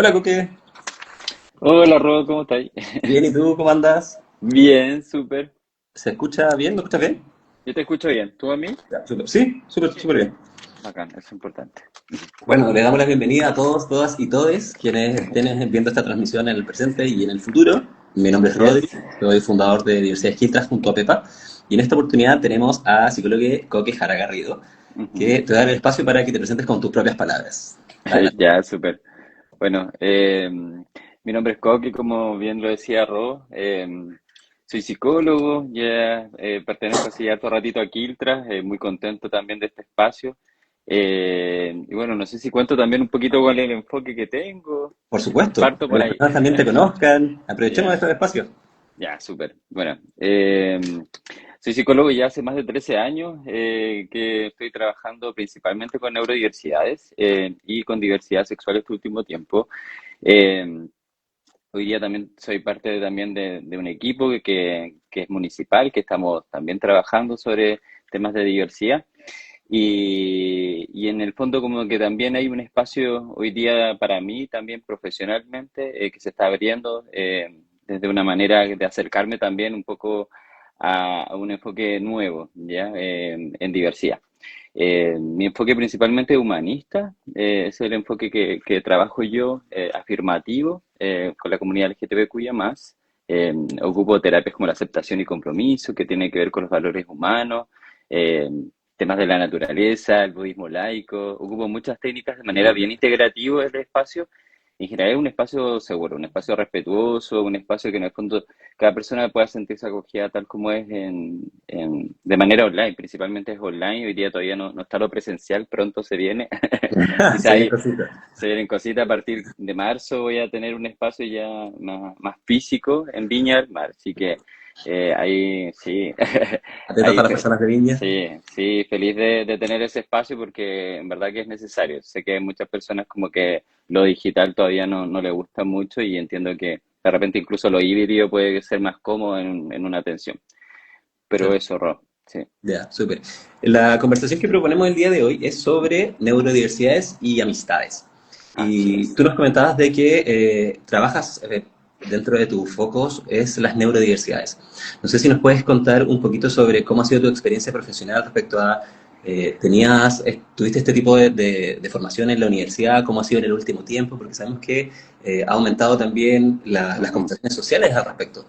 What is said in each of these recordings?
Hola, Coque. Hola, Ro, ¿cómo estás? Bien, ¿y tú cómo andas? Bien, súper. ¿Se escucha bien? ¿Me escuchas bien? Yo te escucho bien. ¿Tú a mí? Ya, súper. Sí, súper, súper bien. Bacán, eso es importante. Bueno, le damos la bienvenida a todos, todas y todes quienes estén viendo esta transmisión en el presente y en el futuro. Mi nombre es Rodri, Yes. soy fundador de Diversidad Quintas junto a Pepa. Y en esta oportunidad tenemos a psicólogo Coque Jara Garrido, Ujú. que te da el espacio para que te presentes con tus propias palabras. Adelante. Ya, súper. Bueno, mi nombre es Coqui, como bien lo decía Ro. Soy psicólogo, ya pertenezco así harto ratito a Quiltras, muy contento también de este espacio. Y bueno, no sé si cuento también un poquito cuál es el enfoque que tengo. Por supuesto, Parto que por las ahí. personas también te conozcan. Aprovechemos Ya. este espacio. Ya, súper. Bueno, soy psicólogo ya hace más de 13 años que estoy trabajando principalmente con neurodiversidades y con diversidad sexual este último tiempo. Eh, Hoy día también soy parte también de un equipo que es municipal, que estamos también trabajando sobre temas de diversidad. Y en el fondo como que también hay un espacio hoy día para mí, también profesionalmente, que se está abriendo desde una manera de acercarme también un poco a un enfoque nuevo, ¿ya? En diversidad. Mi enfoque principalmente es humanista, es el enfoque que trabajo yo, afirmativo, con la comunidad LGTBQIA+. Ocupo terapias como la aceptación y compromiso, que tiene que ver con los valores humanos, eh, temas de la naturaleza, el budismo laico. Ocupo muchas técnicas de manera bien integrativa en el espacio. En general es un espacio seguro, un espacio respetuoso, un espacio que en el fondo cada persona pueda sentirse acogida tal como es de manera online, principalmente es online. Hoy día todavía no está lo presencial, pronto se viene. Quizá Se vienen ahí cositas. se vienen cositas. A partir de marzo voy a tener un espacio ya más físico en Viña del Mar, así que ahí sí, Atentos a ahí las personas de Viña. sí, sí, feliz de tener ese espacio porque en verdad que es necesario. Sé que hay muchas personas como que lo digital todavía no le gusta mucho y entiendo que de repente incluso lo híbrido puede ser más cómodo en una atención. Pero eso, Ro, sí. Ya, súper. La conversación que proponemos el día de hoy es sobre neurodiversidades y amistades. Así Y es. tú nos comentabas de que trabajas dentro de tus focos es las neurodiversidades. No sé si nos puedes contar un poquito sobre cómo ha sido tu experiencia profesional respecto a, tuviste este tipo de formación en la universidad, cómo ha sido en el último tiempo, porque sabemos que ha aumentado también las Ujú. conversaciones sociales al respecto.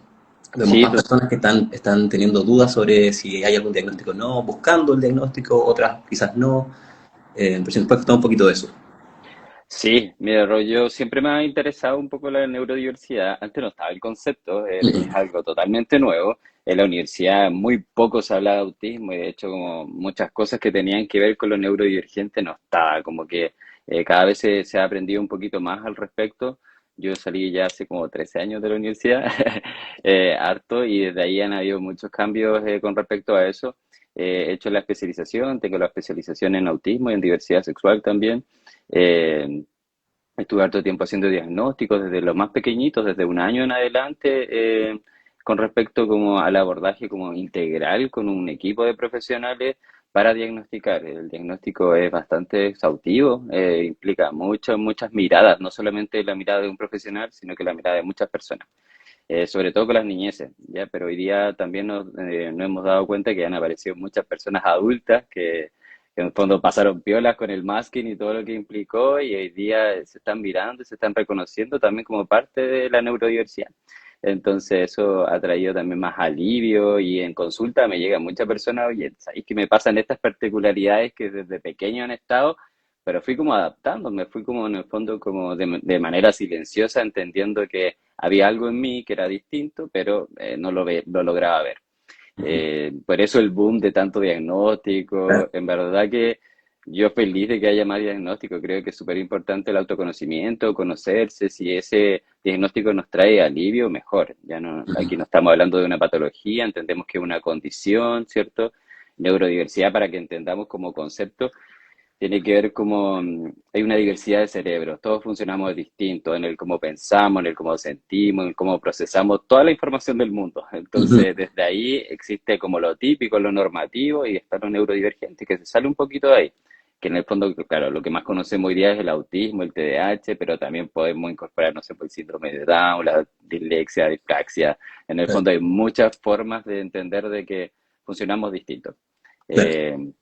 Vemos Sí, más personas que están teniendo dudas sobre si hay algún diagnóstico o no, buscando el diagnóstico, otras quizás no. Pero si nos puedes contar un poquito de eso. sí, mira, Ro, yo siempre me ha interesado un poco la neurodiversidad. Antes no estaba el concepto, es Ujú. algo totalmente nuevo. En la universidad muy poco se hablaba de autismo y de hecho como muchas cosas que tenían que ver con lo neurodivergente no estaba, como que cada vez se ha aprendido un poquito más al respecto. Yo salí ya hace como 13 años de la universidad, harto, y desde ahí han habido muchos cambios con respecto a eso. He hecho la especialización, tengo la especialización en autismo y en diversidad sexual también. Eh, Estuve harto tiempo haciendo diagnósticos desde los más pequeñitos, desde un año en adelante, con respecto como al abordaje como integral con un equipo de profesionales para diagnosticar. El diagnóstico es bastante exhaustivo, implica muchas miradas, no solamente la mirada de un profesional, sino que la mirada de muchas personas, sobre todo con las niñeces, ¿ya? Pero hoy día también nos hemos dado cuenta que han aparecido muchas personas adultas que en el fondo pasaron piolas con el masking y todo lo que implicó y hoy día se están mirando y se están reconociendo también como parte de la neurodiversidad. Entonces eso ha traído también más alivio y en consulta me llegan muchas personas, oye, ¿sabéis que me pasan estas particularidades que desde pequeño han estado? Pero fui como adaptándome, fui como en el fondo como de manera silenciosa, entendiendo que había algo en mí que era distinto, pero no lo lograba ver. Por eso el boom de tanto Claro. diagnóstico, en verdad que yo feliz de que haya más diagnóstico, creo que es súper importante el autoconocimiento, conocerse, si ese diagnóstico nos trae alivio, mejor. Ya no, aquí no estamos hablando de una patología, entendemos que es una condición, ¿cierto? Neurodiversidad, para que entendamos como concepto, tiene que ver como hay una diversidad de cerebros, todos funcionamos distinto en el cómo pensamos, en el cómo sentimos, en el cómo procesamos toda la información del mundo. Ujú. Entonces, desde ahí existe como lo típico, lo normativo y está lo neurodivergente, que se sale un poquito de ahí. que en el fondo, claro, lo que más conocemos hoy día es el autismo, el TDAH, pero también podemos incorporar, no sé, por el síndrome de Down, la dislexia, dispraxia. En el Claro, fondo hay muchas formas de entender de que funcionamos distintos. claro. Eh,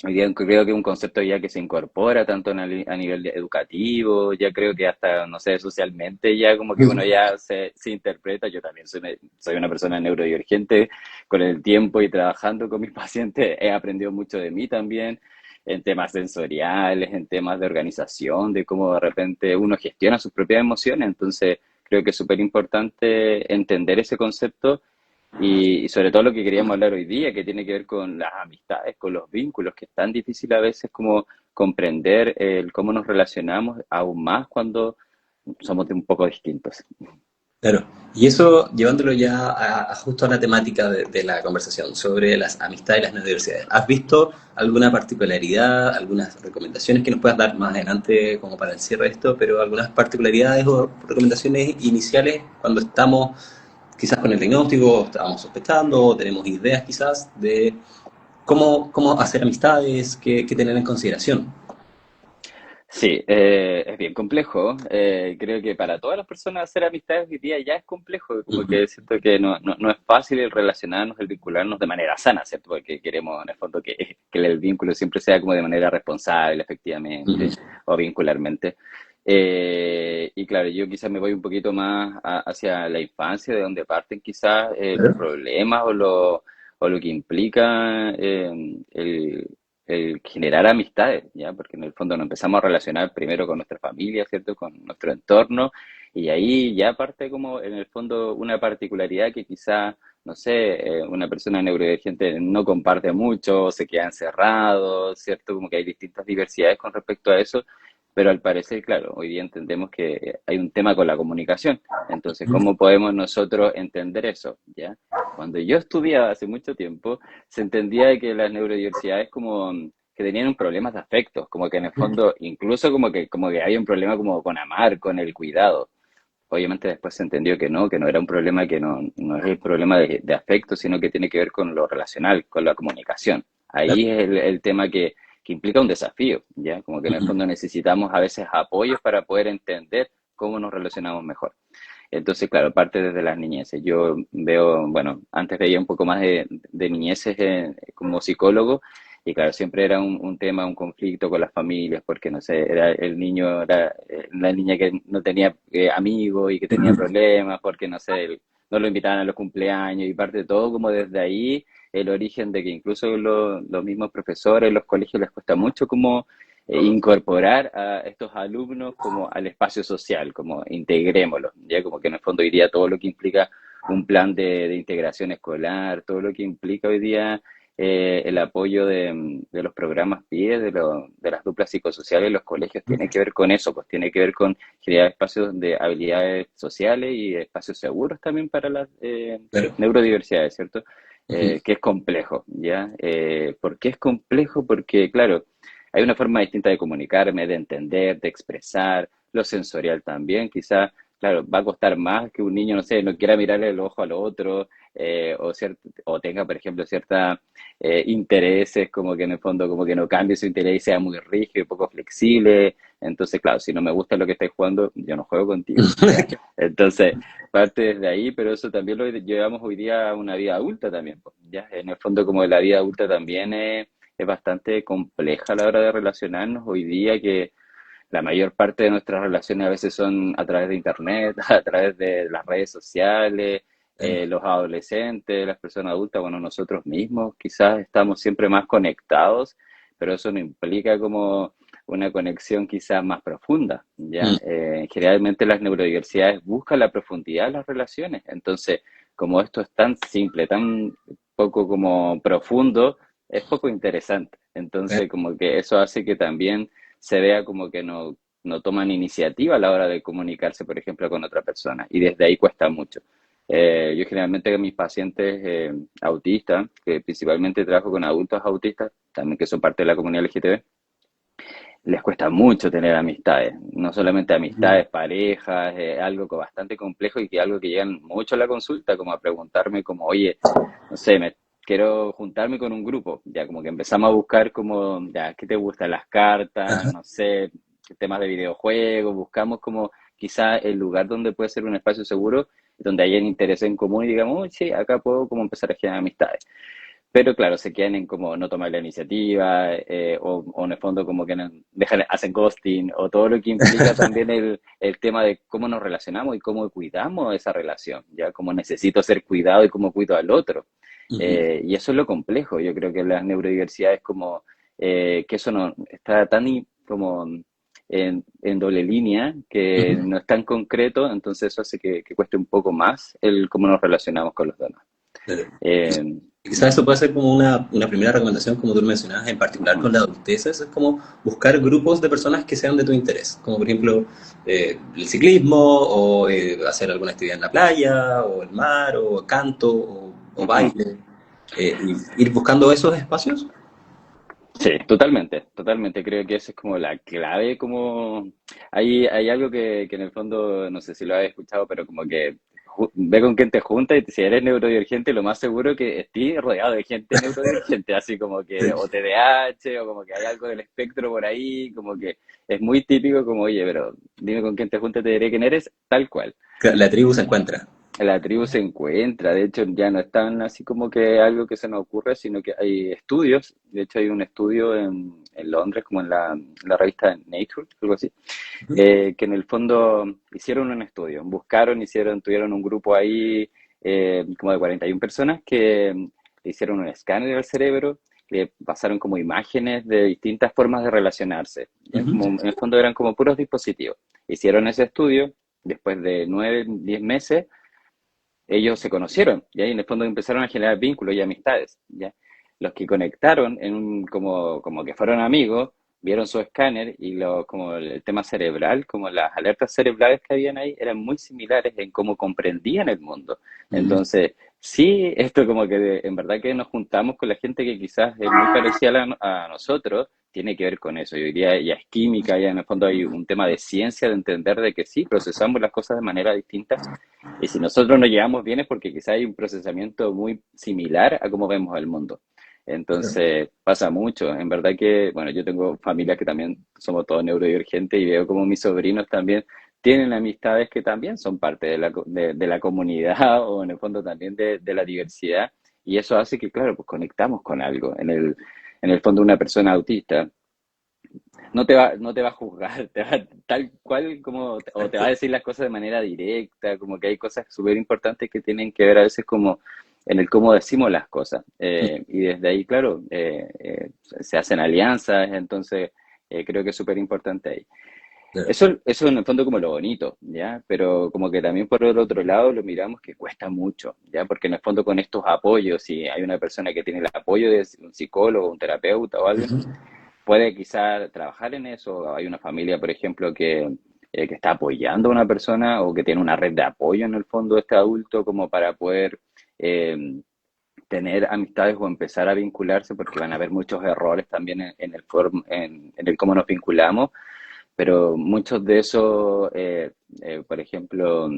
Hoy día creo que es un concepto ya que se incorpora tanto a nivel educativo, ya creo que hasta, no sé, socialmente ya como que uno ya se interpreta. Yo también soy una persona neurodivergente, con el tiempo y trabajando con mis pacientes he aprendido mucho de mí también, en temas sensoriales, en temas de organización, de cómo de repente uno gestiona sus propias emociones. Entonces creo que es súper importante entender ese concepto y sobre todo lo que queríamos hablar hoy día, que tiene que ver con las amistades, con los vínculos, que es tan difícil a veces como comprender el cómo nos relacionamos, aún más cuando somos de un poco distintos. Claro, y eso llevándolo ya a justo a la temática de la conversación sobre las amistades y las neurodiversidades. ¿Has visto alguna particularidad, algunas recomendaciones que nos puedas dar más adelante como para el cierre de esto, pero algunas particularidades o recomendaciones iniciales cuando estamos quizás con el diagnóstico, o estamos sospechando, o tenemos ideas quizás de cómo hacer amistades, qué tener en consideración? Sí, es bien complejo. Creo que para todas las personas hacer amistades hoy día ya es complejo, como Ujú, que siento que no es fácil el relacionarnos, el vincularnos de manera sana, ¿cierto? Porque queremos en el fondo que el vínculo siempre sea como de manera responsable, ujú. efectivamente, o vincularmente. Y claro, yo quizás me voy un poquito más hacia la infancia, de donde parten quizás los Claro. problemas o lo que implica el generar amistades, ¿ya? Porque en el fondo nos empezamos a relacionar primero con nuestra familia, ¿cierto? Con nuestro entorno, y ahí ya parte como en el fondo una particularidad que quizá, no sé, una persona neurodivergente no comparte mucho, se queda encerrado, ¿cierto? Como que hay distintas diversidades con respecto a eso, pero al parecer, claro, hoy día entendemos que hay un tema con la comunicación. Entonces, ¿cómo podemos nosotros entender eso? ¿Ya? Cuando yo estudiaba hace mucho tiempo, se entendía que las neurodiversidades como que tenían un problemas de afectos, como que en el fondo, incluso como que hay un problema como con amar, con el cuidado. Obviamente después se entendió que no era un problema, que no es el problema de afecto, sino que tiene que ver con lo relacional, con la comunicación. Claro. Ahí es el tema que implica un desafío, ¿ya? Como que en el Ujú. fondo necesitamos a veces apoyos para poder entender cómo nos relacionamos mejor. Entonces, claro, parte desde las niñeces. Yo veo, bueno, antes veía un poco más de niñeces como psicólogo y claro, siempre era un tema, un conflicto con las familias, porque no sé, era el niño, era la niña que no tenía amigos y que tenía Ujú. problemas, porque no sé, no lo invitaban a los cumpleaños y parte de todo como desde ahí el origen de que incluso los mismos profesores, los colegios les cuesta mucho como incorporar a estos alumnos como al espacio social, como integrémoslos, ya como que en el fondo hoy día todo lo que implica un plan de integración escolar, todo lo que implica hoy día el apoyo de los programas PIE, de las duplas psicosociales en los colegios, tiene que ver con eso, pues tiene que ver con crear espacios de habilidades sociales y espacios seguros también para las Claro. neurodiversidades, ¿cierto? Ujú. Que es complejo, ¿ya? ¿Por qué es complejo? Porque, claro, hay una forma distinta de comunicarme, de entender, de expresar, lo sensorial también, quizá, claro, va a costar más que un niño, no sé, no quiera mirarle el ojo al otro, o tenga, por ejemplo, ciertos intereses, como que en el fondo, como que no cambie su interés y sea muy rígido y poco flexible. Entonces, claro, si no me gusta lo que estáis jugando, yo no juego contigo, ¿ya? Entonces, parte desde ahí, pero eso también lo llevamos hoy día a una vida adulta también, pues, ¿ya? En el fondo, como la vida adulta también es bastante compleja a la hora de relacionarnos hoy día, que la mayor parte de nuestras relaciones a veces son a través de internet, a través de las redes sociales, Claro. los adolescentes, las personas adultas, bueno, nosotros mismos quizás estamos siempre más conectados, pero eso no implica como una conexión quizás más profunda, ¿ya? Mm. Generalmente las neurodiversidades buscan la profundidad de las relaciones, entonces, como esto es tan simple, tan poco como profundo, es poco interesante. Claro. Entonces, como que eso hace que también se vea como que no toman iniciativa a la hora de comunicarse, por ejemplo, con otra persona. Y desde ahí cuesta mucho. Yo generalmente con mis pacientes autistas, que principalmente trabajo con adultos autistas, también que son parte de la comunidad LGTB, les cuesta mucho tener amistades, no solamente Ujú. amistades, parejas, algo bastante complejo y que algo que llegan mucho a la consulta, como a preguntarme como, oye, no sé, quiero juntarme con un grupo. Ya como que empezamos a buscar como, ya, ¿qué te gustan las cartas? Ajá. No sé, temas de videojuegos, buscamos como quizá el lugar donde puede ser un espacio seguro, donde hayan interés en común y digamos, "Uy, sí, acá puedo como empezar a generar amistades". Pero claro, se quedan en como no tomar la iniciativa, o en el fondo como que dejan, hacen ghosting, o todo lo que implica también el tema de cómo nos relacionamos y cómo cuidamos esa relación, ya cómo necesito ser cuidado y cómo cuido al otro. Ujú. Y eso es lo complejo, yo creo que las neurodiversidades como que eso no está tan como en doble línea, que Ujú. no es tan concreto, entonces eso hace que cueste un poco más el cómo nos relacionamos con los demás. Claro. Eh, Quizás eso puede ser como una primera recomendación, como tú lo mencionabas, en particular con la adultez, es como buscar grupos de personas que sean de tu interés, como por ejemplo el ciclismo, o hacer alguna actividad en la playa, o el mar, o canto, o Ujú. baile, y ir buscando esos espacios. Sí, totalmente, totalmente. Creo que esa es como la clave, como hay algo que en el fondo, no sé si lo has escuchado, pero como que ve con quién te juntas y si eres neurodivergente, lo más seguro que estés rodeado de gente neurodivergente, así como que o TDAH o como que hay algo del espectro por ahí, como que es muy típico como, oye, pero dime con quién te juntas, te diré quién eres, tal cual. La tribu se encuentra. La tribu se encuentra, de hecho ya no es tan así como que algo que se nos ocurre, sino que hay estudios, de hecho hay un estudio en Londres, como en la revista Nature, algo así, Ujú. que en el fondo hicieron un estudio, buscaron, tuvieron un grupo ahí como de 41 personas que le hicieron un escáner al cerebro, le pasaron como imágenes de distintas formas de relacionarse, ¿ya? Ujú. Como, en el fondo eran como puros dispositivos. Hicieron ese estudio, después de 9, 10 meses ellos se conocieron, y ahí en el fondo empezaron a generar vínculos y amistades, ¿ya? Los que conectaron como que fueron amigos, vieron su escáner y como el tema cerebral, como las alertas cerebrales que habían ahí, eran muy similares en cómo comprendían el mundo. Ujú. Entonces, sí, esto como que en verdad que nos juntamos con la gente que quizás es muy parecida a nosotros, tiene que ver con eso. Yo diría, ya es química, ya en el fondo hay un tema de ciencia, de entender de que sí, procesamos las cosas de manera distinta y si nosotros nos llevamos bien es porque quizá hay un procesamiento muy similar a cómo vemos el mundo. Entonces pasa mucho. En verdad que, bueno, yo tengo familias que también somos todos neurodivergentes y veo como mis sobrinos también tienen amistades que también son parte de la comunidad o en el fondo también de la diversidad. Y eso hace que, claro, pues conectamos con algo. En el fondo una persona autista no te va a juzgar, tal cual como, o te va a decir las cosas de manera directa, como que hay cosas súper importantes que tienen que ver a veces como en el cómo decimos las cosas. Y desde ahí, claro, se hacen alianzas, entonces creo que es súper importante ahí. Claro. Eso en el fondo como lo bonito, ¿ya? Pero como que también por el otro lado lo miramos que cuesta mucho, ¿ya? Porque en el fondo con estos apoyos, si hay una persona que tiene el apoyo de un psicólogo, un terapeuta o alguien, Ujú. puede quizá trabajar en eso. Hay una familia, por ejemplo, que está apoyando a una persona o que tiene una red de apoyo en el fondo de este adulto como para poder eh, tener amistades o empezar a vincularse, porque van a haber muchos errores también en el cómo nos vinculamos, pero muchos de esos, por ejemplo,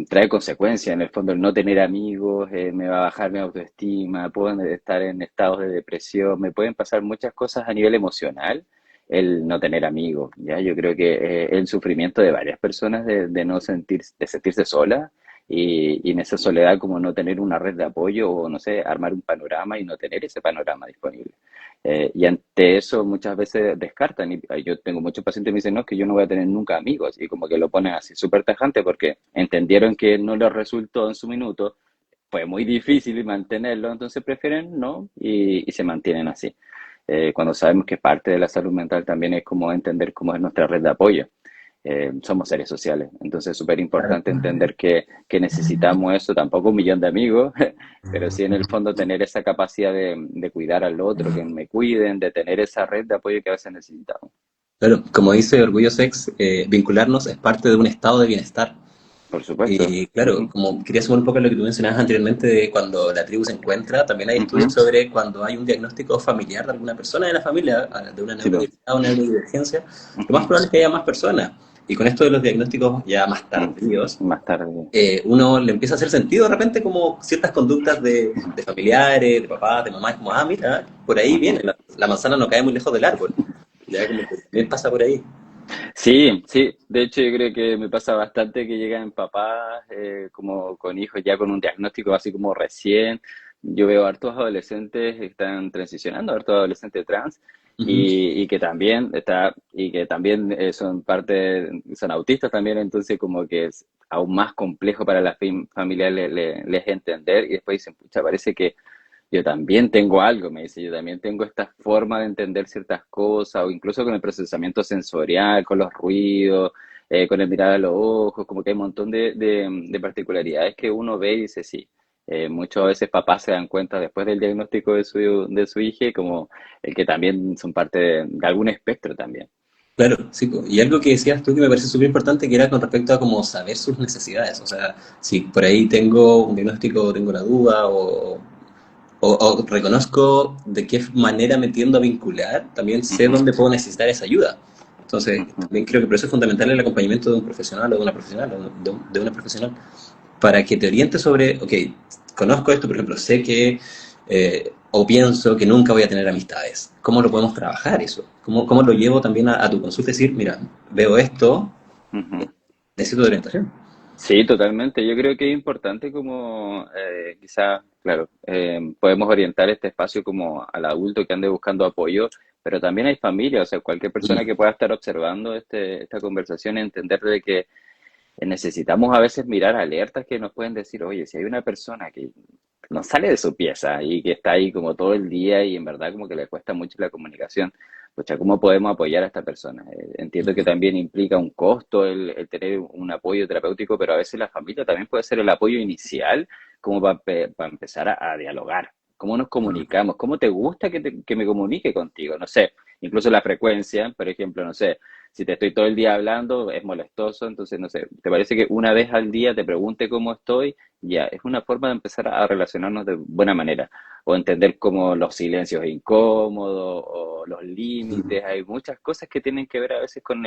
trae consecuencias. En el fondo, el no tener amigos me va a bajar mi autoestima, puedo estar en estados de depresión, me pueden pasar muchas cosas a nivel emocional, el no tener amigos, ¿ya? Yo creo que el sufrimiento de varias personas de no sentirse sola y en esa soledad como no tener una red de apoyo o, no sé, armar un panorama y no tener ese panorama disponible. Y ante eso muchas veces descartan. Y yo tengo muchos pacientes que me dicen, no, es que yo no voy a tener nunca amigos. Y como que lo ponen así súper tajante porque entendieron que no les resultó en su minuto, fue muy difícil mantenerlo, entonces prefieren no y se mantienen así. Cuando sabemos que parte de la salud mental también es como entender cómo es nuestra red de apoyo. Somos seres sociales, entonces es súper importante entender que necesitamos eso, tampoco un millón de amigos, pero sí en el fondo tener esa capacidad de cuidar al otro, que me cuiden, de tener esa red de apoyo que a veces necesitamos. Claro, como dice Orgullo Sex, vincularnos es parte de un estado de bienestar. por supuesto. Y claro, Ujú, como quería sumar un poco lo que tú mencionabas anteriormente de cuando la tribu se encuentra, también hay estudios ujú, sobre cuando hay un diagnóstico familiar de alguna persona de la familia, de una sí, po. neurodiversidad o neurodivergencia, lo más Ujú, probable es que haya más personas. Y con esto de los diagnósticos ya más mm, tardíos, más tarde. uno le empieza a hacer sentido de repente como ciertas conductas de familiares, de papás, de mamás, como, ah, mira, por ahí viene, Ujú. la manzana no cae muy lejos del árbol. Ya como que también pasa por ahí. Sí, sí, de hecho yo creo que me pasa bastante que llegan papás como con hijos ya con un diagnóstico así como recién. Yo veo hartos adolescentes que están transicionando, hartos adolescentes trans Ujú. y que también son son autistas también, entonces como que es aún más complejo para la familia les entender y después dicen, pucha, parece que yo también tengo algo, me dice, yo también tengo esta forma de entender ciertas cosas, o incluso con el procesamiento sensorial, con los ruidos, con el mirar a los ojos, como que hay un montón de particularidades que uno ve y dice, sí. Muchas veces papás se dan cuenta después del diagnóstico de su hija, como el que también son parte de algún espectro también. Claro, sí, po. Y algo que decías tú que me parece súper importante, que era con respecto a cómo saber sus necesidades. O sea, si por ahí tengo un diagnóstico, tengo una duda o reconozco de qué manera me tiendo a vincular, también sé Ujú, dónde puedo necesitar esa ayuda. Entonces, ujú, también creo que por eso es fundamental el acompañamiento de un profesional o de una profesional o de una profesional para que te oriente sobre, ok, conozco esto, por ejemplo, sé que o pienso que nunca voy a tener amistades. ¿Cómo lo podemos trabajar eso? ¿Cómo lo llevo también a tu consulta y decir, mira, veo esto, ujú. necesito de orientación? Sí, totalmente. Yo creo que es importante como quizá, claro, podemos orientar este espacio como al adulto que ande buscando apoyo, pero también hay familia, o sea, cualquier persona Mm, que pueda estar observando esta conversación, entender de que necesitamos a veces mirar alertas que nos pueden decir, oye, si hay una persona que no sale de su pieza y que está ahí como todo el día y en verdad como que le cuesta mucho la comunicación, pues ¿cómo podemos apoyar a esta persona? Entiendo que mm, también implica un costo el tener un apoyo terapéutico, pero a veces la familia también puede ser el apoyo inicial como para empezar a dialogar. ¿Cómo nos mm. comunicamos? ¿Cómo te gusta que me comunique contigo? No sé, incluso la frecuencia, por ejemplo, no sé, si te estoy todo el día hablando, es molestoso, entonces, no sé, ¿te parece que una vez al día te pregunte cómo estoy? Ya, es una forma de empezar a relacionarnos de buena manera, o entender como los silencios incómodos, o los límites, hay muchas cosas que tienen que ver a veces con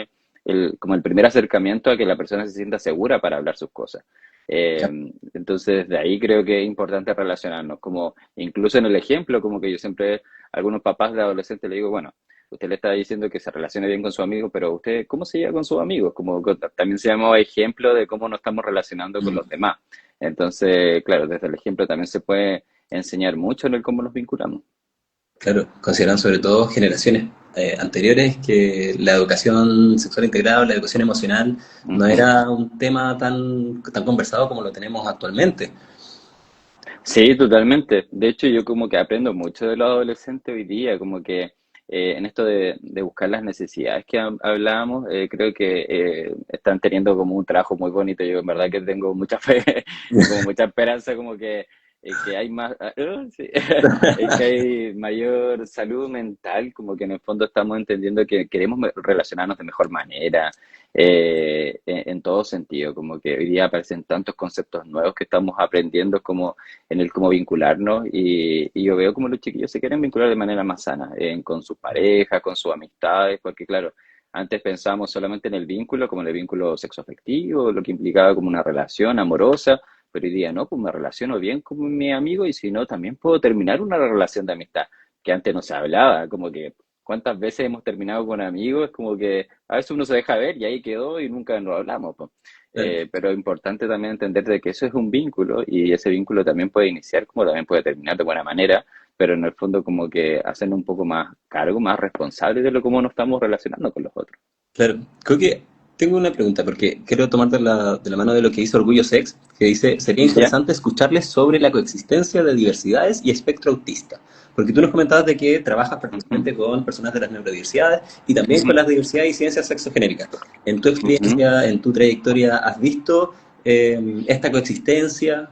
como el primer acercamiento a que la persona se sienta segura para hablar sus cosas. Eh, Ya, entonces, de ahí creo que es importante relacionarnos, como incluso en el ejemplo, como que yo siempre, a algunos papás de adolescentes le digo, bueno, usted le está diciendo que se relacione bien con su amigo, pero usted, ¿cómo se lleva con sus amigos? Como también se llamaba ejemplo de cómo nos estamos relacionando con los mm. demás. Entonces, claro, desde el ejemplo también se puede enseñar mucho en el cómo nos vinculamos. Claro, consideran sobre todo generaciones anteriores que la educación sexual integrada, la educación emocional, no Ujú. era un tema tan conversado como lo tenemos actualmente. Sí, totalmente. De hecho, yo como que aprendo mucho de los adolescentes hoy día, como que en esto de buscar las necesidades que hablábamos, creo que están teniendo como un trabajo muy bonito. Yo en verdad que tengo mucha fe y como mucha esperanza como que hay más, sí, que hay mayor salud mental, como que en el fondo estamos entendiendo que queremos relacionarnos de mejor manera, en todo sentido, como que hoy día aparecen tantos conceptos nuevos que estamos aprendiendo como en el cómo vincularnos y yo veo como los chiquillos se quieren vincular de manera más sana, con sus parejas, con sus amistades, porque claro, antes pensábamos solamente en el vínculo como en el vínculo sexoafectivo, lo que implicaba como una relación amorosa, pero hoy día no, pues me relaciono bien con mi amigo y si no, también puedo terminar una relación de amistad, que antes no se hablaba, como que cuántas veces hemos terminado con amigos, es como que a veces uno se deja ver y ahí quedó y nunca nos hablamos, pues. Claro, Pero es importante también entender de que eso es un vínculo y ese vínculo también puede iniciar como también puede terminar de buena manera, pero en el fondo como que hacen un poco más cargo, más responsable de lo cómo nos estamos relacionando con los otros. claro. Creo que tengo una pregunta, porque quiero tomar de la mano de lo que hizo Orgullo Sex, que dice, sería ¿Ya? interesante escucharles sobre la coexistencia de diversidades y espectro autista. Porque tú nos comentabas de que trabajas Ujú, prácticamente con personas de las neurodiversidades y también con ujú, las diversidades y ciencias sexogenéricas. En tu ujú. experiencia, en tu trayectoria, ¿has visto esta coexistencia?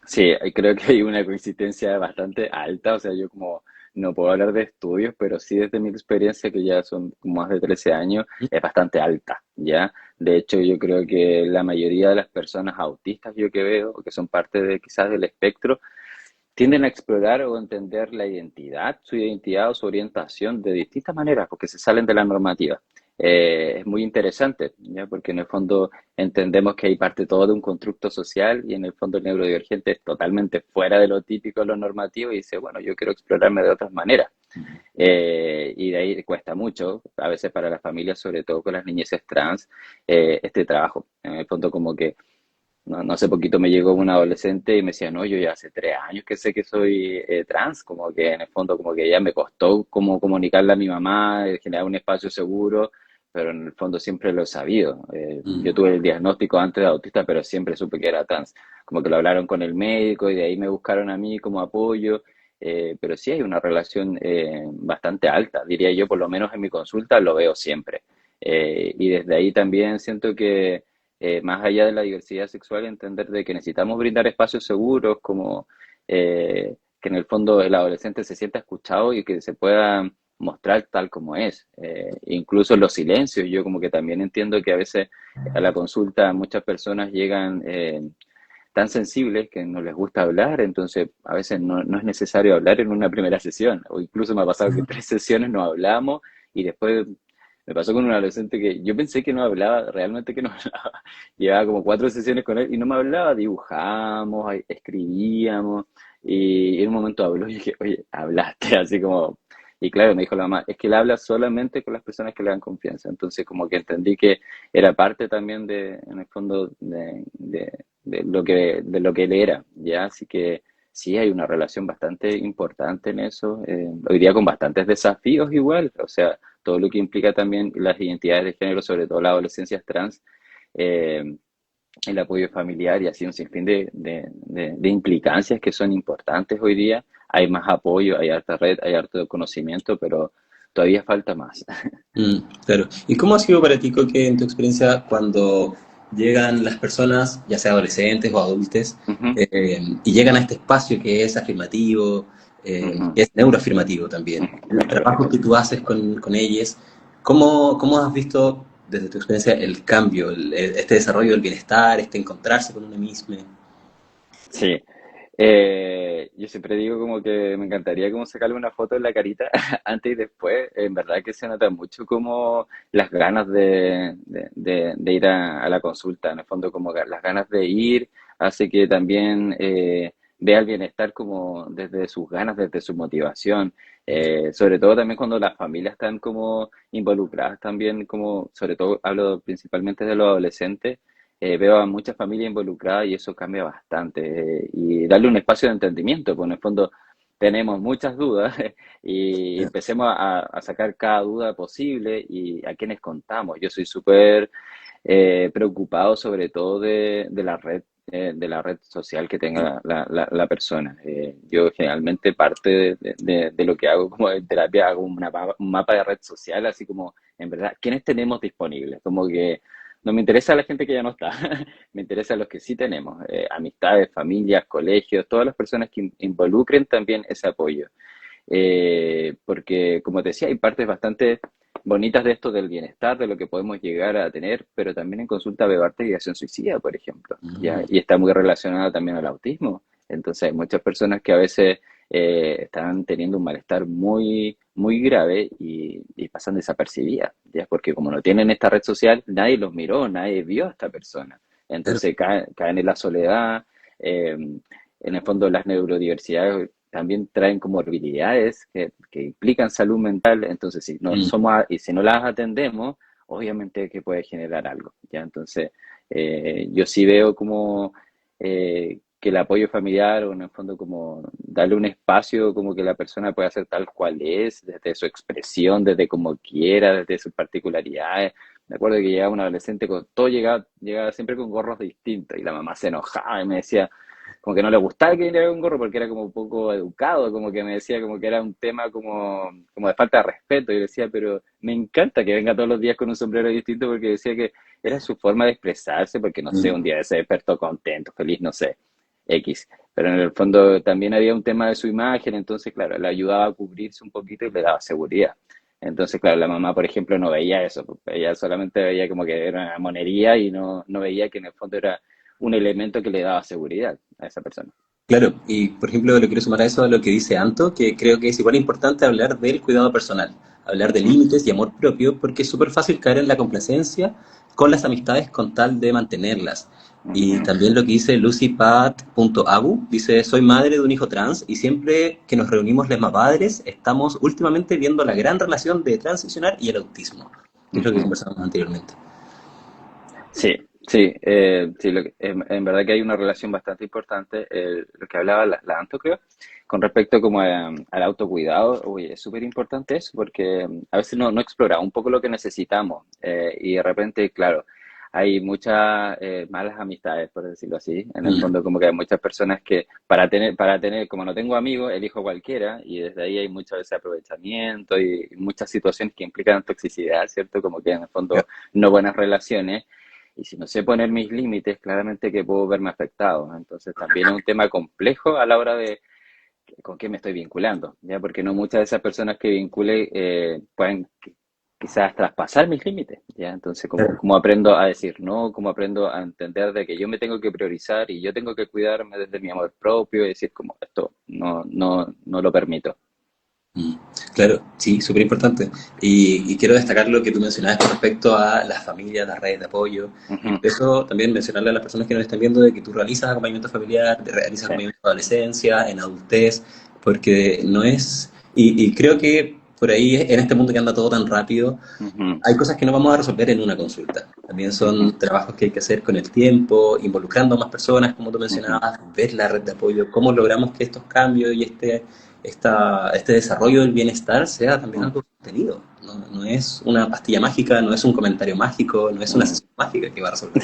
Sí, creo que hay una coexistencia bastante alta, o sea, yo como no puedo hablar de estudios, pero sí desde mi experiencia, que ya son más de 13 años, es bastante alta, ¿ya? De hecho, yo creo que la mayoría de las personas autistas yo que veo, o que son parte de quizás del espectro, tienden a explorar o entender la identidad, su identidad o su orientación de distintas maneras, porque se salen de la normativa. Es muy interesante, ¿ya? Porque en el fondo entendemos que hay parte todo de un constructo social y en el fondo el neurodivergente es totalmente fuera de lo típico, de lo normativo y dice, bueno, yo quiero explorarme de otras maneras. Y de ahí cuesta mucho, a veces para las familias, sobre todo con las niñeces trans, este trabajo. En el fondo como que no hace poquito me llegó un adolescente y me decía, no, yo ya hace 3 años que sé que soy trans, como que en el fondo como que ya me costó como comunicarle a mi mamá, generar un espacio seguro, pero en el fondo siempre lo he sabido. Yo Mm, tuve el diagnóstico antes de autista, pero siempre supe que era trans. Como que lo hablaron con el médico y de ahí me buscaron a mí como apoyo, pero sí hay una relación bastante alta, diría yo, por lo menos en mi consulta lo veo siempre. Y desde ahí también siento que más allá de la diversidad sexual, entender de que necesitamos brindar espacios seguros, como que en el fondo el adolescente se sienta escuchado y que se pueda mostrar tal como es. Incluso en los silencios, yo como que también entiendo que a veces a la consulta muchas personas llegan tan sensibles que no les gusta hablar, entonces a veces no es necesario hablar en una primera sesión, o incluso me ha pasado que en 3 sesiones no hablamos y después me pasó con un adolescente que yo pensé que no hablaba, realmente que no hablaba. Llevaba como 4 sesiones con él y no me hablaba, dibujamos, escribíamos y en un momento habló y dije, oye, hablaste, así como... Y claro, me dijo la mamá, es que él habla solamente con las personas que le dan confianza. Entonces como que entendí que era parte también de, en el fondo, de lo que él era, ¿ya? Así que sí hay una relación bastante importante en eso, hoy día con bastantes desafíos igual, o sea, todo lo que implica también las identidades de género, sobre todo las adolescencias trans, eh, el apoyo familiar y así un sinfín de implicancias que son importantes hoy día. Hay más apoyo, hay harta red, hay harto conocimiento, pero todavía falta más. mm, claro. ¿Y cómo ha sido para ti, Coque, en tu experiencia, cuando llegan las personas, ya sea adolescentes o adultos, Ujú, y llegan a este espacio que es afirmativo, ujú, que es neuroafirmativo también? El trabajo que tú haces con ellos, ¿cómo has visto desde tu experiencia el cambio, este desarrollo del bienestar, este encontrarse con uno mismo? sí, yo siempre digo como que me encantaría como sacarle una foto en la carita antes y después. En verdad que se nota mucho como las ganas de ir a la consulta. En el fondo como que las ganas de ir hace que también vea el bienestar como desde sus ganas, desde su motivación. Sobre todo también cuando las familias están como involucradas también, como sobre todo hablo principalmente de los adolescentes, veo a muchas familias involucradas y eso cambia bastante. Y darle un espacio de entendimiento, porque en el fondo tenemos muchas dudas y empecemos a sacar cada duda posible y a quienes contamos. Yo soy súper preocupado sobre todo de la red social que tenga la persona. Yo generalmente parte de lo que hago como en terapia, hago un mapa de red social, así como en verdad, ¿quiénes tenemos disponibles? Como que no me interesa la gente que ya no está, me interesa los que sí tenemos, amistades, familias, colegios, todas las personas que involucren también ese apoyo. Porque, como te decía, hay partes bastante bonitas de esto del bienestar, de lo que podemos llegar a tener, pero también en consulta veo harta ideación suicida, por ejemplo, ¿ya? Mm, Y está muy relacionada también al autismo. Entonces, hay muchas personas que a veces están teniendo un malestar muy grave y pasan desapercibidas, ¿ya? Porque como no tienen esta red social, nadie los miró, nadie vio a esta persona. claro. Entonces, caen en la soledad. En el fondo, las neurodiversidades también traen comorbilidades que implican salud mental, entonces si no Mm, somos y si no las atendemos, obviamente que puede generar algo, ¿ya? Entonces, yo sí veo como que el apoyo familiar o en el fondo como darle un espacio como que la persona pueda ser tal cual es, desde su expresión, desde como quiera, desde sus particularidades. Me acuerdo que llegaba un adolescente con todo, llegaba siempre con gorros distintos y la mamá se enojaba y me decía, como que no le gustaba que viniera con gorro porque era como un poco educado, como que me decía como que era un tema como de falta de respeto. Y yo decía, pero me encanta que venga todos los días con un sombrero distinto porque decía que era su forma de expresarse, porque no sé, un mm, día se despertó contento, feliz, no sé. X. Pero en el fondo también había un tema de su imagen, entonces, claro, le ayudaba a cubrirse un poquito y le daba seguridad. Entonces, claro, la mamá, por ejemplo, no veía eso, pues, ella solamente veía como que era una monería y no veía que en el fondo era un elemento que le daba seguridad a esa persona. Claro, y por ejemplo, lo quiero sumar a eso a lo que dice Anto, que creo que es igual importante hablar del cuidado personal, hablar de Ujú, límites y amor propio, porque es súper fácil caer en la complacencia con las amistades con tal de mantenerlas. Y ujú. también lo que dice lucypat.agu, dice, soy madre de un hijo trans y siempre que nos reunimos las padres estamos últimamente viendo la gran relación de transicionar y el autismo, que es lo que Ujú. conversamos anteriormente. Sí, sí, sí, en verdad que hay una relación bastante importante, lo que hablaba Anto, creo, con respecto como al autocuidado. Uy, es súper importante eso porque a veces no exploramos un poco lo que necesitamos, y de repente, claro, hay muchas malas amistades, por decirlo así. En el Mm, fondo, como que hay muchas personas que para tener, como no tengo amigos, elijo cualquiera, y desde ahí hay mucho desaprovechamiento y muchas situaciones que implican toxicidad, ¿cierto? Como que en el fondo no buenas relaciones. Y si no sé poner mis límites, claramente que puedo verme afectado. Entonces también es un tema complejo a la hora de con qué me estoy vinculando, ¿ya? Porque no muchas de esas personas que vincule pueden quizás traspasar mis límites, ¿ya? Entonces, claro. ¿cómo aprendo a decir no? ¿Cómo aprendo a entender de que yo me tengo que priorizar y yo tengo que cuidarme desde mi amor propio y decir como esto no lo permito? Mm, claro, sí, súper importante. Y quiero destacar lo que tú mencionabas con respecto a las familias, las redes de apoyo. Y Ujú, por eso también mencionarle a las personas que nos están viendo de que tú realizas acompañamiento familiar, realizas sí. acompañamiento en adolescencia, en adultez, porque no es... Y creo que por ahí, en este mundo que anda todo tan rápido, Ujú, hay cosas que no vamos a resolver en una consulta. También ujú, son trabajos que hay que hacer con el tiempo, involucrando a más personas, como tú ujú. mencionabas, ver la red de apoyo, cómo logramos que estos cambios y este desarrollo del bienestar sea también Mm, algo sostenido. No, no es una pastilla mágica, no es un comentario mágico, no es una mm. sesión mágica que va a resolver.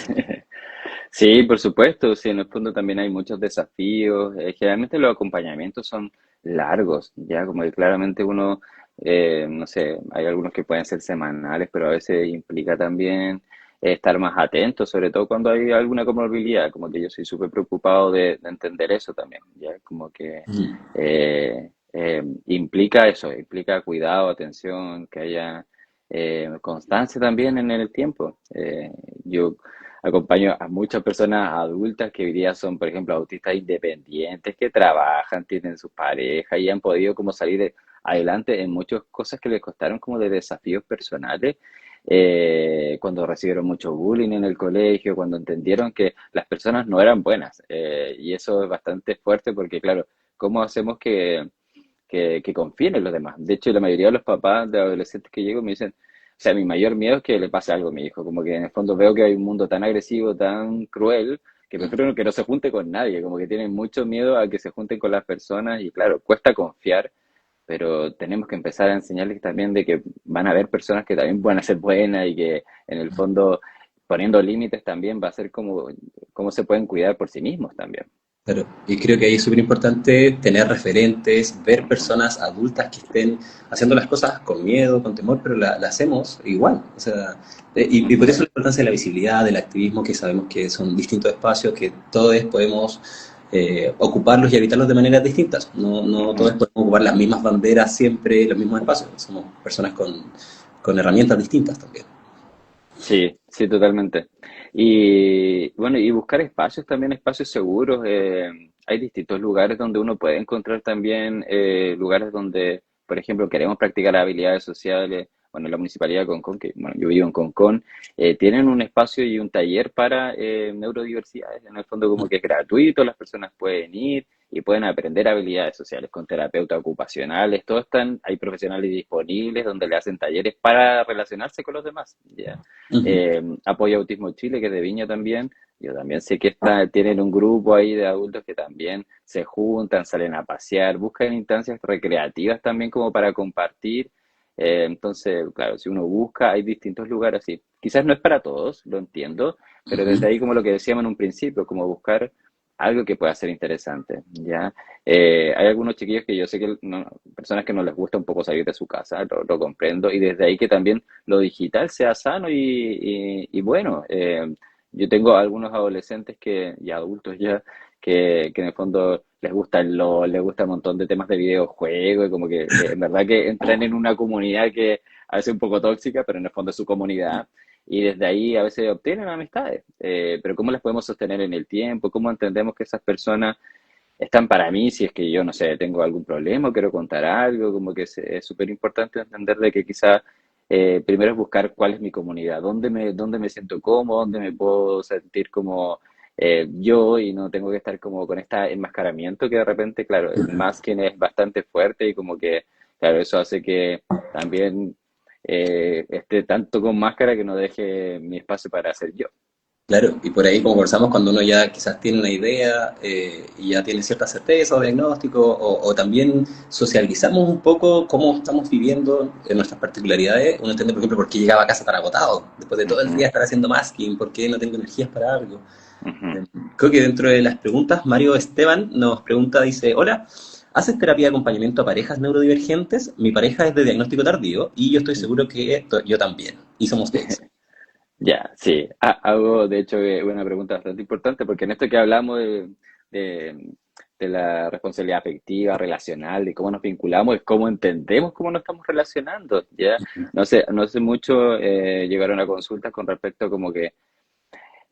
Sí, por supuesto, sí, en el fondo también hay muchos desafíos. Generalmente los acompañamientos son largos, ya como que claramente uno, no sé, hay algunos que pueden ser semanales, pero a veces implica también estar más atento, sobre todo cuando hay alguna comorbilidad, como que yo soy súper preocupado de entender eso también, ya como que Mm. implica eso, implica cuidado, atención, que haya constancia también en el tiempo. Yo acompaño a muchas personas adultas que hoy día son, por ejemplo, autistas independientes, que trabajan, tienen sus parejas y han podido como salir adelante en muchas cosas que les costaron como de desafíos personales, cuando recibieron mucho bullying en el colegio, cuando entendieron que las personas no eran buenas. Y eso es bastante fuerte porque, claro, ¿cómo hacemos que confíen en los demás? De hecho, la mayoría de los papás de adolescentes que llego me dicen, o sea, mi mayor miedo es que le pase algo a mi hijo, como que en el fondo veo que hay un mundo tan agresivo, tan cruel, que prefiero que no se junte con nadie, como que tienen mucho miedo a que se junten con las personas y claro, cuesta confiar, pero tenemos que empezar a enseñarles también de que van a haber personas que también van a ser buenas y que en el fondo poniendo límites también va a ser como cómo se pueden cuidar por sí mismos también. Claro, y creo que ahí es súper importante tener referentes, ver Ujú, personas adultas que estén haciendo las cosas con miedo, con temor, pero la hacemos igual. O sea, y por ujú, eso la importancia de la visibilidad, del activismo, que sabemos que son distintos espacios, que todos podemos ocuparlos y habitarlos de maneras distintas. No, no todos ujú. podemos ocupar las mismas banderas siempre, los mismos espacios. Somos personas con herramientas distintas también. Sí, sí, totalmente. Y bueno, y buscar espacios también, espacios seguros. Hay distintos lugares donde uno puede encontrar también lugares donde, por ejemplo, queremos practicar habilidades sociales. Bueno, la Municipalidad de Concón, que bueno, yo vivo en Concón, tienen un espacio y un taller para neurodiversidades. En el fondo como que es gratuito, las personas pueden ir y pueden aprender habilidades sociales con terapeutas ocupacionales. Todos están, hay profesionales disponibles donde le hacen talleres para relacionarse con los demás. ¿Ya? Ujú. Apoyo Autismo Chile, que es de Viña también. Yo también sé que tienen un grupo ahí de adultos que también se juntan, salen a pasear, buscan instancias recreativas también como para compartir. Entonces, claro, si uno busca, hay distintos lugares así. Quizás no es para todos, lo entiendo, pero Ujú. desde ahí como lo que decíamos en un principio, como buscar algo que pueda ser interesante, ¿ya? Hay algunos chiquillos que yo sé que, personas que no les gusta un poco salir de su casa, lo comprendo, y desde ahí que también lo digital sea sano y bueno. Yo tengo algunos adolescentes y adultos ya que en el fondo les gusta el LOL, les gusta un montón de temas de videojuegos, y como que en verdad que entran en una comunidad que a veces es un poco tóxica, pero en el fondo es su comunidad. Y desde ahí a veces obtienen amistades. Pero ¿cómo las podemos sostener en el tiempo? ¿Cómo entendemos que esas personas están para mí si es que yo, no sé, tengo algún problema, quiero contar algo? Como que es súper importante entender de que quizá primero es buscar cuál es mi comunidad, dónde me siento cómodo, dónde me puedo sentir como yo y no tengo que estar como con este enmascaramiento que de repente, claro, el masking es bastante fuerte y como que, claro, eso hace que también esté tanto con máscara que no deje mi espacio para ser yo. Claro, y por ahí como conversamos, cuando uno ya quizás tiene una idea y ya tiene cierta certeza o diagnóstico, o también socializamos un poco cómo estamos viviendo en nuestras particularidades, uno entiende, por ejemplo, por qué llegaba a casa tan agotado, después de todo el Ujú, día estar haciendo masking, por qué no tengo energías para algo. ujú. Creo que dentro de las preguntas, Mario Esteban nos pregunta, dice, hola, ¿haces terapia de acompañamiento a parejas neurodivergentes? Mi pareja es de diagnóstico tardío y yo estoy seguro que yo también, y somos dos. Ya, sí. Hago, de hecho, una pregunta bastante importante, porque en esto que hablamos de, de la responsabilidad afectiva, relacional, de cómo nos vinculamos, es cómo entendemos cómo nos estamos relacionando, ¿ya? No sé mucho, llegaron a consultas con respecto como que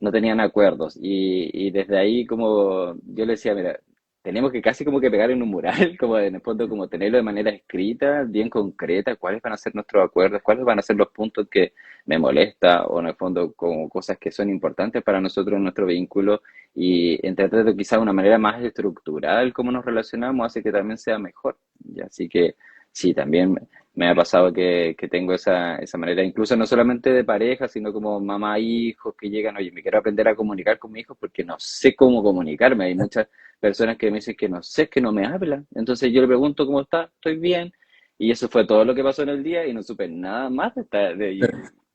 no tenían acuerdos. Y desde ahí como yo le decía, mira, tenemos que casi como que pegar en un mural, como en el fondo como tenerlo de manera escrita, bien concreta, cuáles van a ser nuestros acuerdos, cuáles van a ser los puntos que me molesta o en el fondo como cosas que son importantes para nosotros en nuestro vínculo y entender de quizá una manera más estructural cómo nos relacionamos hace que también sea mejor. Y así que sí, también me ha pasado que tengo esa manera, incluso no solamente de pareja, sino como mamá, e hijos que llegan, oye, me quiero aprender a comunicar con mi hijo porque no sé cómo comunicarme. Hay muchas personas que me dicen que no sé, que no me hablan. Entonces yo le pregunto cómo está, estoy bien. Y eso fue todo lo que pasó en el día y no supe nada más de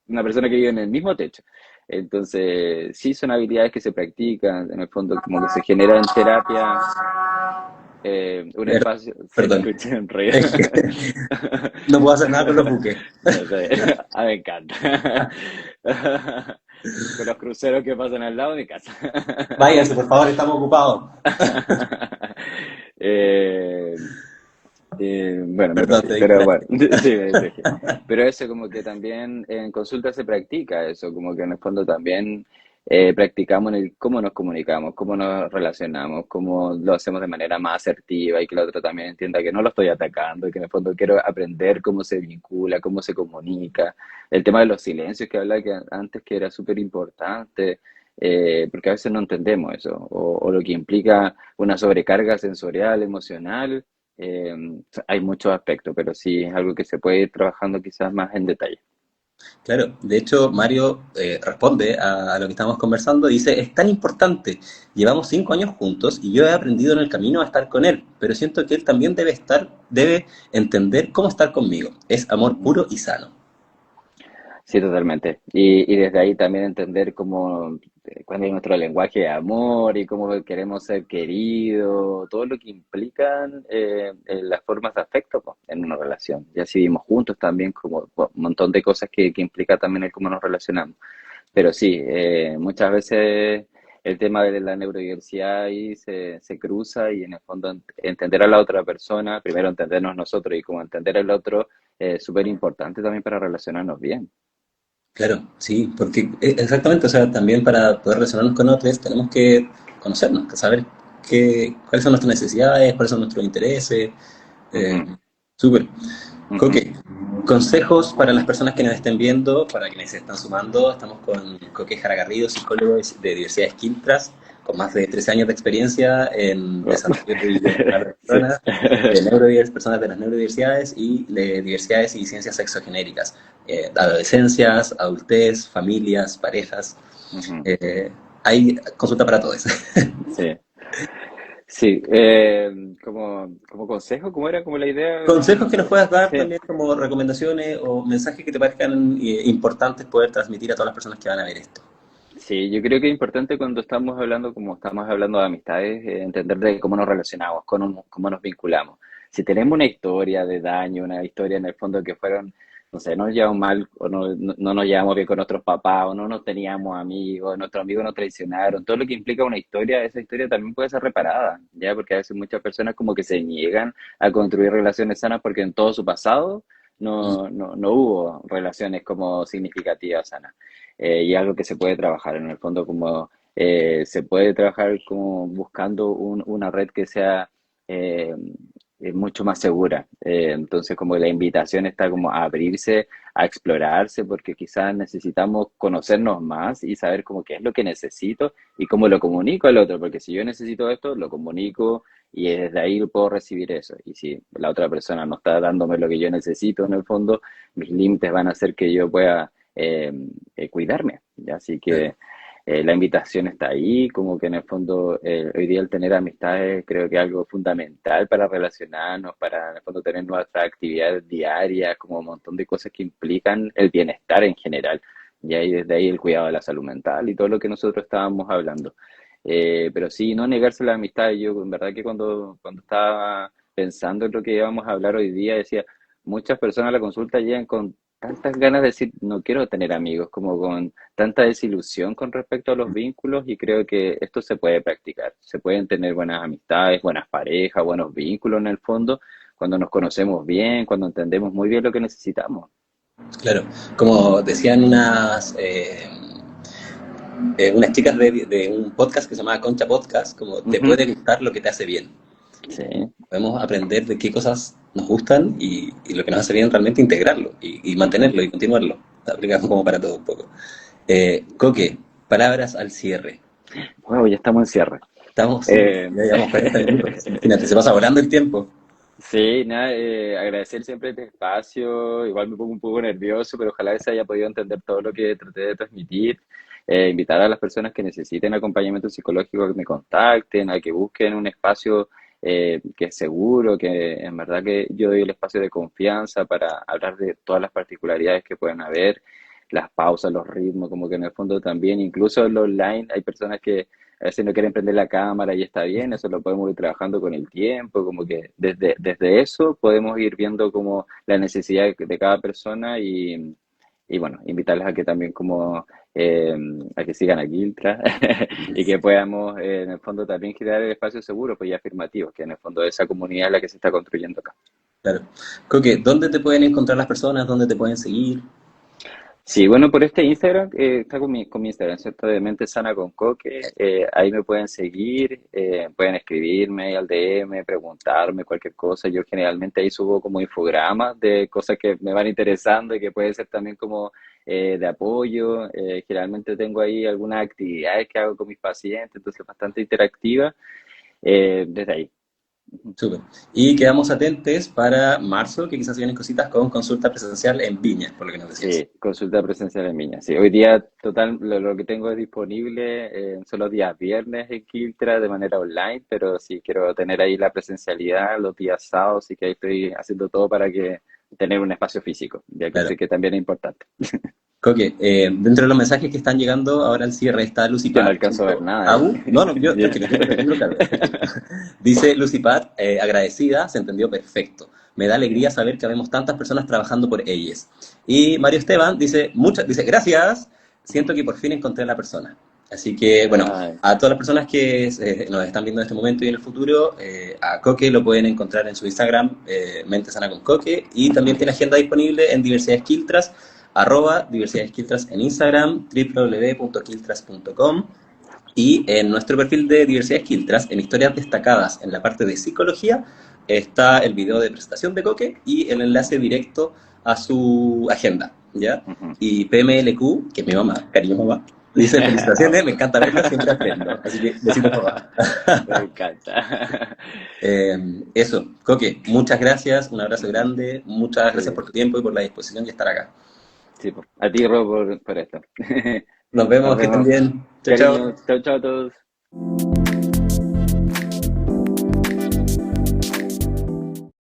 una persona que vive en el mismo techo. Entonces, sí son habilidades que se practican, en el fondo como que se genera en terapia un Per- espacio, se Perdón. escucha en ruido. Es que no puedo hacer nada con los buques. No sé, a mí me encanta. Con los cruceros que pasan al lado de mi casa. Váyanse, por favor, estamos ocupados. Eh, bueno, me Perdón, perdí, te pero distraje. bueno, sí, me dije. Pero eso como que también en consulta se practica eso, como que en el fondo también practicamos en el cómo nos comunicamos, cómo nos relacionamos, cómo lo hacemos de manera más asertiva y que el otro también entienda que no lo estoy atacando y que en el fondo quiero aprender cómo se vincula, cómo se comunica. El tema de los silencios que hablaba que antes que era súper importante. Porque a veces no entendemos eso, o lo que implica una sobrecarga sensorial, emocional, eh, hay muchos aspectos, pero sí es algo que se puede ir trabajando quizás más en detalle. Claro, de hecho, Mario responde a lo que estamos conversando, dice, es tan importante, llevamos 5 años juntos y yo he aprendido en el camino a estar con él, pero siento que él también debe entender cómo estar conmigo. Es amor Ujú. puro y sano. Sí, totalmente. Y desde ahí también entender cómo, cuál es nuestro lenguaje de amor y cómo queremos ser queridos, todo lo que implican las formas de afecto pues, en una relación. Ya si vivimos juntos también, como bueno, un montón de cosas que implica también el cómo nos relacionamos. Pero sí, muchas veces el tema de la neurodiversidad ahí se cruza y en el fondo entender a la otra persona, primero entendernos nosotros y como entender al otro es súper importante también para relacionarnos bien. Claro, sí, porque exactamente, o sea, también para poder relacionarnos con otros tenemos que conocernos, que saber cuáles son nuestras necesidades, cuáles son nuestros intereses. Eh, Ujú, Súper. ujú. Coque, consejos para las personas que nos estén viendo, para quienes se están sumando. Estamos con Coque Jara Garrido, psicólogo de diversidades Quintras, con más de 13 años de experiencia en Wow. desarrollo y bienestar de Sí. personas, personas de las neurodiversidades y de diversidades y ciencias sexogenéricas, adolescencias, adultez, familias, parejas. Ujú, Eh, Hay consulta para todos. sí. Sí, como consejo, ¿cómo era como la idea? Consejos que nos puedas dar Sí, también como recomendaciones o mensajes que te parezcan importantes poder transmitir a todas las personas que van a ver esto. sí, yo creo que es importante cuando estamos hablando, como estamos hablando de amistades, entender de cómo nos relacionamos, cómo nos vinculamos. Si tenemos una historia de daño, una historia en el fondo que fueron no sé, nos llevamos mal o no nos llevamos bien con nuestros papás o no nos teníamos amigos, nuestros amigos nos traicionaron, todo lo que implica una historia, esa historia también puede ser reparada, ¿ya? Porque a veces muchas personas como que se niegan a construir relaciones sanas porque en todo su pasado no hubo relaciones como significativas sanas. Y algo que se puede trabajar en el fondo como se puede trabajar como buscando una red que sea eh, mucho más segura. Entonces, como la invitación está como a abrirse, a explorarse, porque quizás necesitamos conocernos más y saber como qué es lo que necesito y cómo lo comunico al otro, porque si yo necesito esto, lo comunico y desde ahí puedo recibir eso. Y si la otra persona no está dándome lo que yo necesito, en el fondo, mis límites van a hacer que yo pueda cuidarme. ¿Ya? Así que la invitación está ahí, como que en el fondo hoy día el tener amistades creo que es algo fundamental para relacionarnos, para en el fondo tener nuestras actividades diarias, como un montón de cosas que implican el bienestar en general. Y ahí desde ahí el cuidado de la salud mental y todo lo que nosotros estábamos hablando. Pero sí, no negarse la amistad. Yo en verdad que cuando estaba pensando en lo que íbamos a hablar hoy día, decía, muchas personas a la consulta llegan con tantas ganas de decir, no quiero tener amigos, como con tanta desilusión con respecto a los vínculos y creo que esto se puede practicar. Se pueden tener buenas amistades, buenas parejas, buenos vínculos en el fondo, cuando nos conocemos bien, cuando entendemos muy bien lo que necesitamos. Claro, como decían unas chicas de un podcast que se llama Concha Podcast, como te Ujú. puede gustar lo que te hace bien. Sí, Podemos aprender de qué cosas nos gustan y lo que nos hace bien realmente integrarlo y mantenerlo y continuarlo. Aplicamos como para todo un poco. Coque, palabras al cierre. wow, ya estamos en cierre. Estamos, sí, Eh, ya llevamos 40 minutos. Imagínate, se pasa volando el tiempo. Sí, nada, agradecer siempre este espacio, igual me pongo un poco nervioso, pero ojalá se haya podido entender todo lo que traté de transmitir. Invitar a las personas que necesiten acompañamiento psicológico a que me contacten, a que busquen un espacio que es seguro, que en verdad que yo doy el espacio de confianza para hablar de todas las particularidades que pueden haber, las pausas, los ritmos, como que en el fondo también, incluso en lo online, hay personas que a veces no quieren prender la cámara y está bien, eso lo podemos ir trabajando con el tiempo, como que desde eso podemos ir viendo como la necesidad de cada persona y bueno, invitarles a que también como a que sigan a Giltra y que podamos en el fondo también generar el espacio seguro pues, y afirmativo, que en el fondo esa comunidad es la que se está construyendo acá. Claro. Coque, ¿dónde te pueden encontrar las personas? ¿Dónde te pueden seguir? Sí, bueno, por este Instagram, está con mi Instagram, ¿cierto? De Mente Sana con Coque, ahí me pueden seguir, pueden escribirme al DM, preguntarme cualquier cosa. Yo generalmente ahí subo como infogramas de cosas que me van interesando y que puede ser también como de apoyo. Generalmente tengo ahí algunas actividades que hago con mis pacientes, entonces bastante interactiva desde ahí. Súper. Y quedamos atentos para marzo, que quizás vienen cositas con consulta presencial en Viña, por lo que nos decías. Sí, consulta presencial en Viña. Sí, hoy día total lo que tengo es disponible son los días viernes en Quiltra de manera online, pero sí quiero tener ahí la presencialidad los días sábados, así que ahí estoy haciendo todo para que tener un espacio físico, ya que Claro. sé que también es importante. Coque, dentro de los mensajes que están llegando ahora al cierre está Lucy Yo no Pat. alcanzo a ver nada, ¿eh? No, no, yo, Ya. tranquilo, yo lo cargo, tranquilo. Dice Lucy Pat, agradecida, se entendió perfecto. Me da alegría saber que habemos tantas personas trabajando por ellas. Y Mario Esteban dice, gracias, siento que por fin encontré a la persona. Así que, bueno, Ay, a todas las personas que nos están viendo en este momento y en el futuro, a Coque lo pueden encontrar en su Instagram, Mente Sana con Coque, y también tiene agenda disponible en Diversidades Quiltras, @Diversidades Quiltras en Instagram, www.quiltras.com, y en nuestro perfil de Diversidades Quiltras, en historias destacadas en la parte de psicología, está el video de presentación de Coque y el enlace directo a su agenda, ¿ya? ujú. Y PMLQ, que es mi mamá, cariño mamá, dice felicitaciones, me encanta verla, siempre aprendo. Así que besitos papá. Me encanta. Eso, Coque, muchas gracias, un abrazo grande, muchas gracias por Sí, tu tiempo y por la disposición de estar acá. sí, po. A ti, Rob, por esto. Nos Nos vemos, que estén vemos. bien. Chao, chao. Cariño, chao, chao a todos.